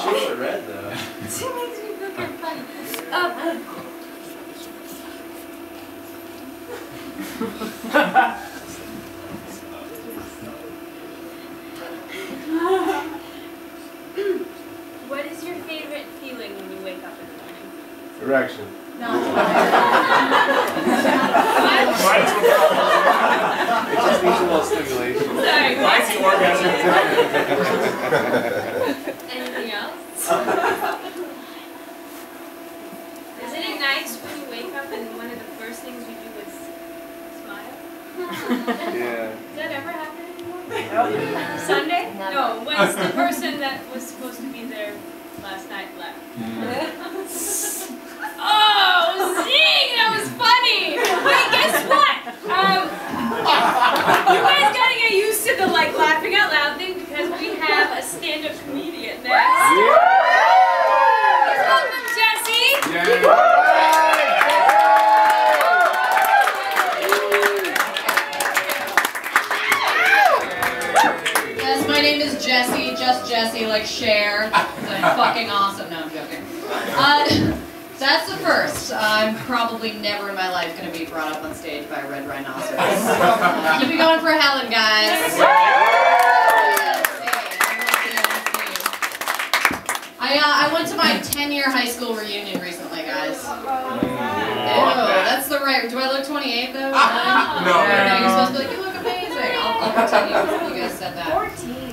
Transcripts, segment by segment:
also red though. She makes me look kind of funny. What is your favorite feeling when you wake up in the morning? Erection. No. It just needs a little stimulation. Sorry, what? Anything else? Isn't it nice when you wake up and one of the first things you do is smile? Yeah. Does that ever happen anymore? Sunday? No, when's the person that was supposed to be there last night left? Oh, zing! That was funny! Wait, guess what? You guys gotta get used to the like laughing out loud thing because we have a stand-up comedian next. Please welcome Jesse. Yes, my name is Jessie, just Jessie, like Cher. I'm fucking awesome. No, I'm joking. That's the first. I'm probably never in my life going to be brought up on stage by a red rhinoceros. Keep it going for Helen, guys. I went to my 10-year high school reunion recently, guys. Ew, that's the right. Do I look 28 though? No. You're supposed to be like, you look amazing. I'll pretend you guys said that. 14.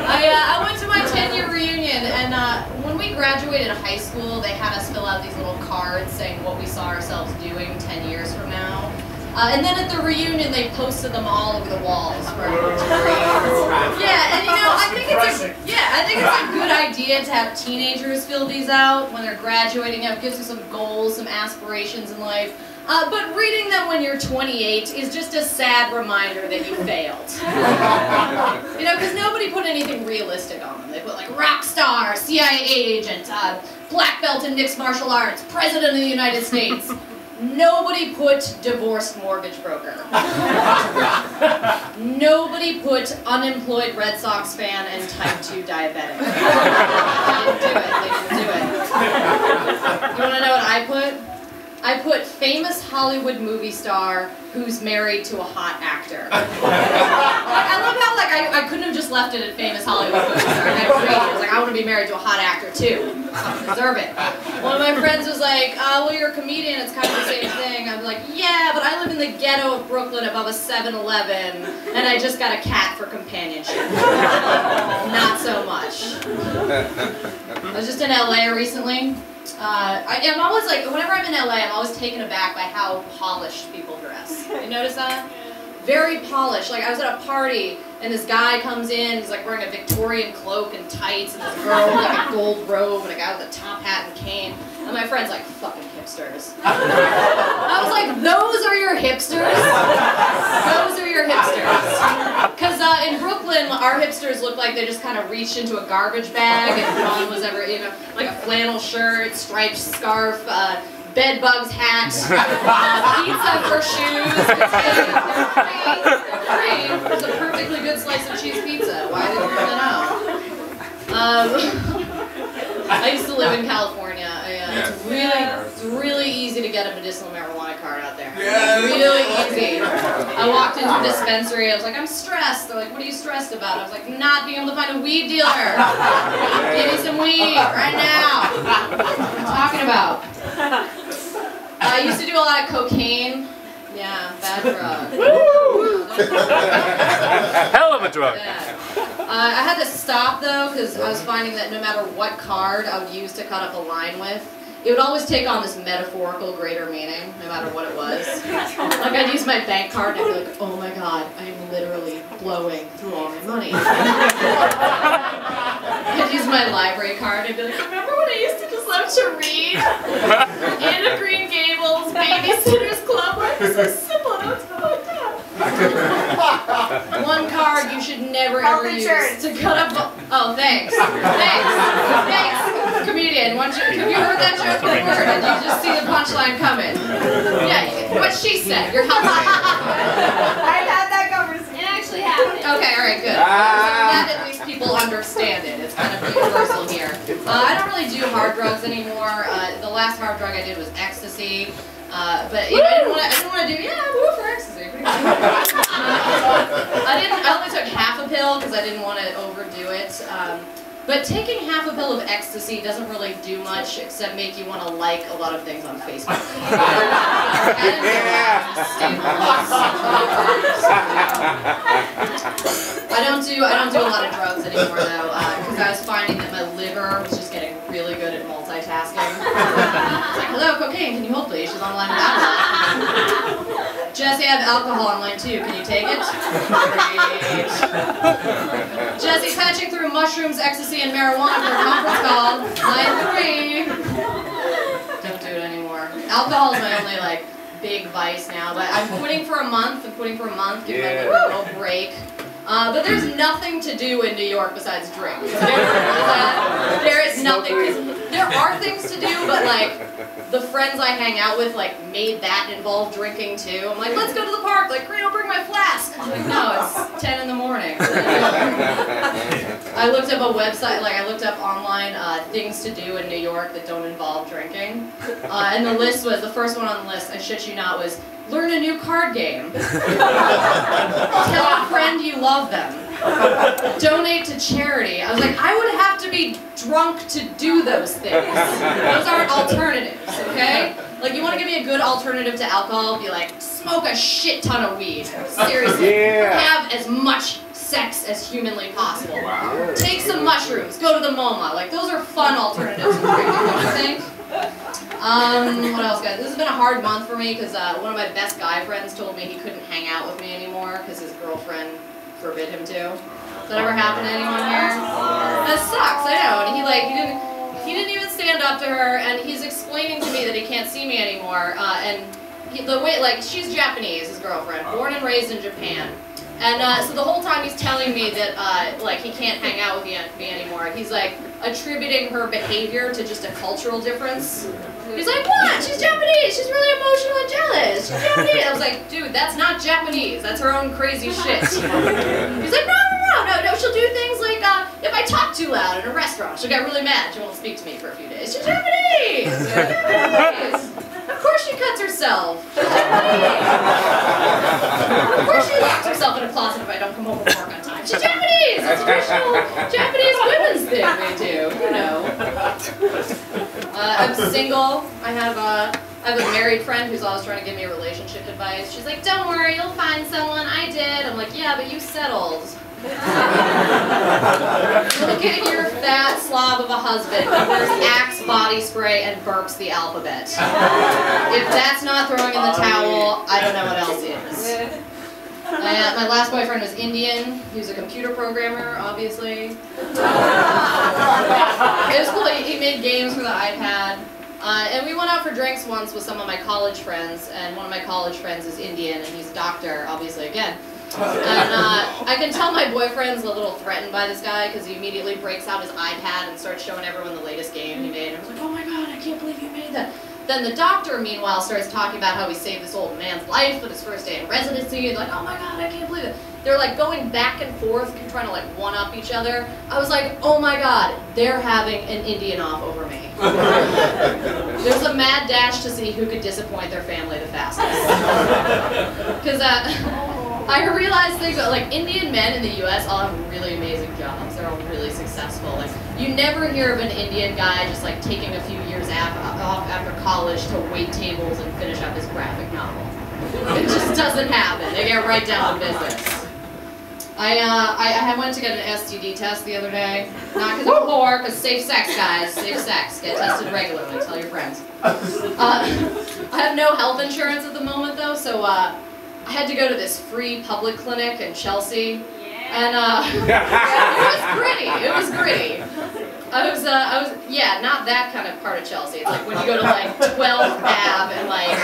I went to my 10-year reunion, and when we graduated high school, they had us fill out these little cards saying what we saw ourselves doing 10 years from now. And then at the reunion, they posted them all over the walls for everyone to read. Yeah, and you know, I think it's a good idea to have teenagers fill these out when they're graduating. It gives you some goals, some aspirations in life. But reading them when you're 28 is just a sad reminder that you failed. You know, because nobody put anything realistic on them. They put like rock star, CIA agent, black belt in mixed martial arts, president of the United States. Nobody put divorced mortgage broker. Nobody put unemployed Red Sox fan and type 2 diabetic. They didn't do it. You want to know what I put? I put famous Hollywood movie star who's married to a hot actor. I love how I couldn't have just left it at famous Hollywood movie star. I was like, I want to be married to a hot actor too. I deserve it. One of my friends was like, well, you're a comedian, it's kind of the same thing. I'm like, yeah, but I live in the ghetto of Brooklyn above a 7-Eleven, and I just got a cat for companionship. Not so much. I was just in LA recently. I'm always like, whenever I'm in LA, I'm always taken aback by how polished people dress. You notice that? Very polished. Like, I was at a party, and this guy comes in, he's like wearing a Victorian cloak and tights, and this girl with like a gold robe, and a guy with a top hat and cane. And my friend's like, fucking hipsters. I was like, those are your hipsters? Those are your hipsters. Because in Brooklyn, our hipsters look like they just kind of reached into a garbage bag and one was ever, you know, like a flannel shirt, striped scarf, bed bugs hat, pizza for shoes. They're great. It's a perfectly good slice of cheese pizza. Why did you want to know? I used to live in California. It's really easy to get a medicinal marijuana card out there. It's really easy. I walked into a dispensary. I was like, I'm stressed. They're like, what are you stressed about? I was like, not being able to find a weed dealer. Give me some weed right now. What am I talking about? I used to do a lot of cocaine. Yeah, bad drug. Hell of a drug. Yeah. I had to stop though because I was finding that no matter what card I would use to cut up a line with, it would always take on this metaphorical greater meaning, no matter what it was. Like I'd use my bank card and I'd be like, oh my god, I am literally blowing through all my money. I'd use my library card and I'd be like, remember when I used to just love to read? Anne of Green Gables, Babysitter's Club, life is so simple, I don't know like that. One card you should never ever use to cut up. Oh, thanks. Thanks, comedian. Have you heard that joke before? Did you just see the punchline coming? Yeah, what she said. You're helping. I had that conversation. It actually happened. Okay, all Alright, good. I'm glad at least people understand it. It's kind of universal here. I don't really do hard drugs anymore. The last hard drug I did was ecstasy. But you know, I didn't want to do, woo for ecstasy. Pretty good. I only took half a pill because I didn't want to overdo it. But taking half a pill of ecstasy doesn't really do much except make you want to like a lot of things on Facebook. I don't do a lot of drugs anymore though, because I was finding that my liver was just getting really good at multitasking. It's like, hello, cocaine, can you hold please? She's online with that. Jesse, I have alcohol online too. Can you take it? Great. Jesse's patching through mushrooms, ecstasy, and marijuana for a conference call. Line 3. Don't do it anymore. Alcohol is my only like big vice now, but I'm quitting for a month. Give my liver a little break. But there's nothing to do in New York besides drink. There is nothing. There are things to do, but like the friends I hang out with like made that involve drinking too. I'm like, let's go to the park. Like, Rhino, bring my flask. I'm like, no, it's 10 in the morning. I looked up a website, like I looked up online things to do in New York that don't involve drinking, and the first one on the list, I shit you not, was learn a new card game. Tell a friend you love them. Donate to charity. I was like, I would have to be drunk to do those things. Those aren't alternatives, okay? Like, you want to give me a good alternative to alcohol? Be like, smoke a shit ton of weed. Seriously. Have as much sex as humanly possible. Wow. Take some mushrooms. Go to the MoMA. Like, those are fun alternatives to drinking, don't you think? What else, guys? This has been a hard month for me because one of my best guy friends told me he couldn't hang out with me anymore because his girlfriend forbid him to. Does that ever happen to anyone here? That sucks, I know. And he didn't even stand up to her, and he's explaining to me that he can't see me anymore. She's Japanese, his girlfriend, born and raised in Japan. And so the whole time he's telling me that he can't hang out with me anymore. He's like attributing her behavior to just a cultural difference. He's like, what? She's Japanese. She's really emotional and jealous. She's Japanese. I was like, dude, that's not Japanese. That's her own crazy shit. He's like, no. She'll do things like if I talk too loud in a restaurant, she'll get really mad. She won't speak to me for a few days. She's Japanese. She's Japanese. Of course she cuts herself. She's Japanese. Of course she locks herself in a closet if I don't come home from work on time. She's Japanese. It's a traditional Japanese women's thing they do, you know. I'm single. I have a married friend who's always trying to give me relationship advice. She's like, don't worry, you'll find someone. I did. I'm like, yeah, but you settled. Look at your fat slob of a husband who wears Axe body spray and burps the alphabet. If that's not throwing in the towel, I don't know what else is. My last boyfriend was Indian. He was a computer programmer, obviously. It was cool. He made games for the iPad. And we went out for drinks once with some of my college friends, and one of my college friends is Indian, and he's a doctor, obviously, again. And I can tell my boyfriend's a little threatened by this guy because he immediately breaks out his iPad and starts showing everyone the latest game he made. And I was like, oh my god, I can't believe you made that. Then the doctor, meanwhile, starts talking about how he saved this old man's life with his first day in residency. They're like, oh my god, I can't believe it. They're like going back and forth, trying to like one-up each other. I was like, oh my god, they're having an Indian off over me. There's a mad dash to see who could disappoint their family the fastest. Because I realized things like Indian men in the US all have really amazing jobs. They're all really successful. Like, you never hear of an Indian guy just like taking a few years off after college to wait tables and finish up his graphic novel. It just doesn't happen. They get right down to business. I went to get an STD test the other day. Not because I'm a whore, because safe sex, guys. Safe sex. Get tested regularly. Tell your friends. I have no health insurance at the moment, though, so I had to go to this free public clinic in Chelsea. And it was gritty. I was not that kind of part of Chelsea. It's like when you go to like 12th Ave and like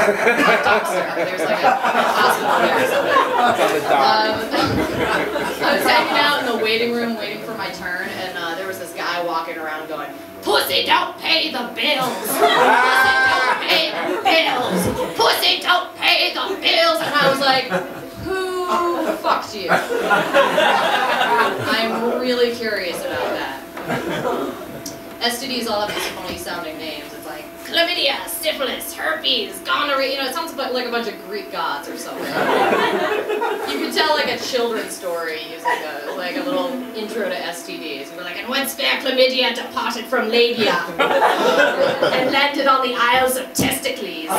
Duxer, there's like a hospital there or something. I was hanging out in the waiting room waiting for my turn, and there was this guy walking around going, "Pussy don't pay the bills! Pussy don't pay the bills! Pussy don't pay the bills!" And I was like, who Who fucked you? I'm really curious about that. STDs all have these funny sounding names. It's like chlamydia, syphilis, herpes, gonorrhea. You know, it sounds like a bunch of Greek gods or something. You could tell like a children's story using like a little intro to STDs. We're like, and once fair chlamydia departed from labia and landed on the Isles of Testicles.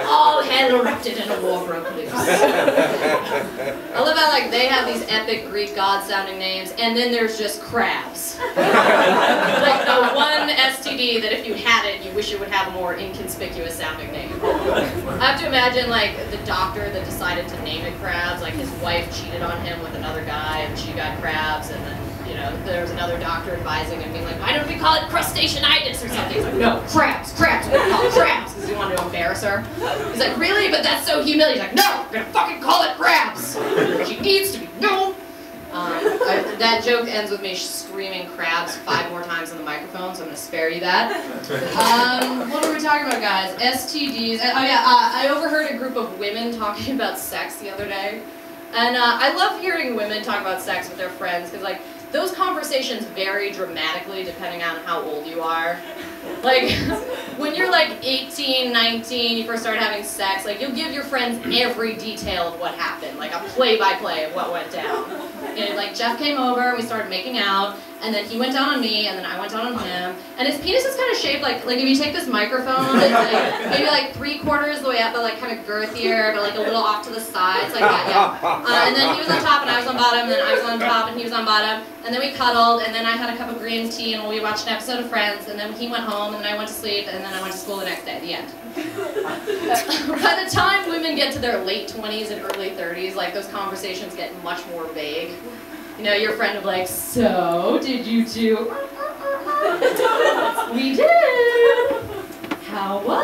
All hell erupted and a war broke loose. I love how like they have these epic Greek god sounding names, and then there's just crabs. Like the one STD that if you had it, you wish it would have a more inconspicuous sounding name. I have to imagine like the doctor that decided to name it crabs, like his wife cheated on him with another guy and she got crabs, and then, you know, there was another doctor advising him being like, why don't we call it crustaceanitis or something? He's like, no, crabs, we're gonna call it crabs, because he wanted to embarrass her. He's like, really? But that's so humiliating. He's like, no, we're gonna fucking call it crabs. She needs to be known. That joke ends with me screaming crabs 5 more times in the microphone, so I'm going to spare you that. What were we talking about, guys? STDs. Oh yeah, I overheard a group of women talking about sex the other day. And I love hearing women talk about sex with their friends, because like, those conversations vary dramatically depending on how old you are. Like, when you're like 18, 19, you first start having sex, like you'll give your friends every detail of what happened, like a play-by-play of what went down. And like Jeff came over, we started making out, and then he went down on me, and then I went down on him. And his penis is kind of shaped like if you take this microphone, it's like maybe like 3/4 the way up, but like kind of girthier, but like a little off to the sides, like that, yeah. And then he was on top, and I was on bottom, and then I was on top, and he was on bottom. And then we cuddled, and then I had a cup of green tea, and we watched an episode of Friends, and then he went home, and then I went to sleep, and then I went to school the next day, the end. By the time women get to their late 20s and early 30s, like those conversations get much more vague. You know, your friend will be like, so, did you do? We did! How was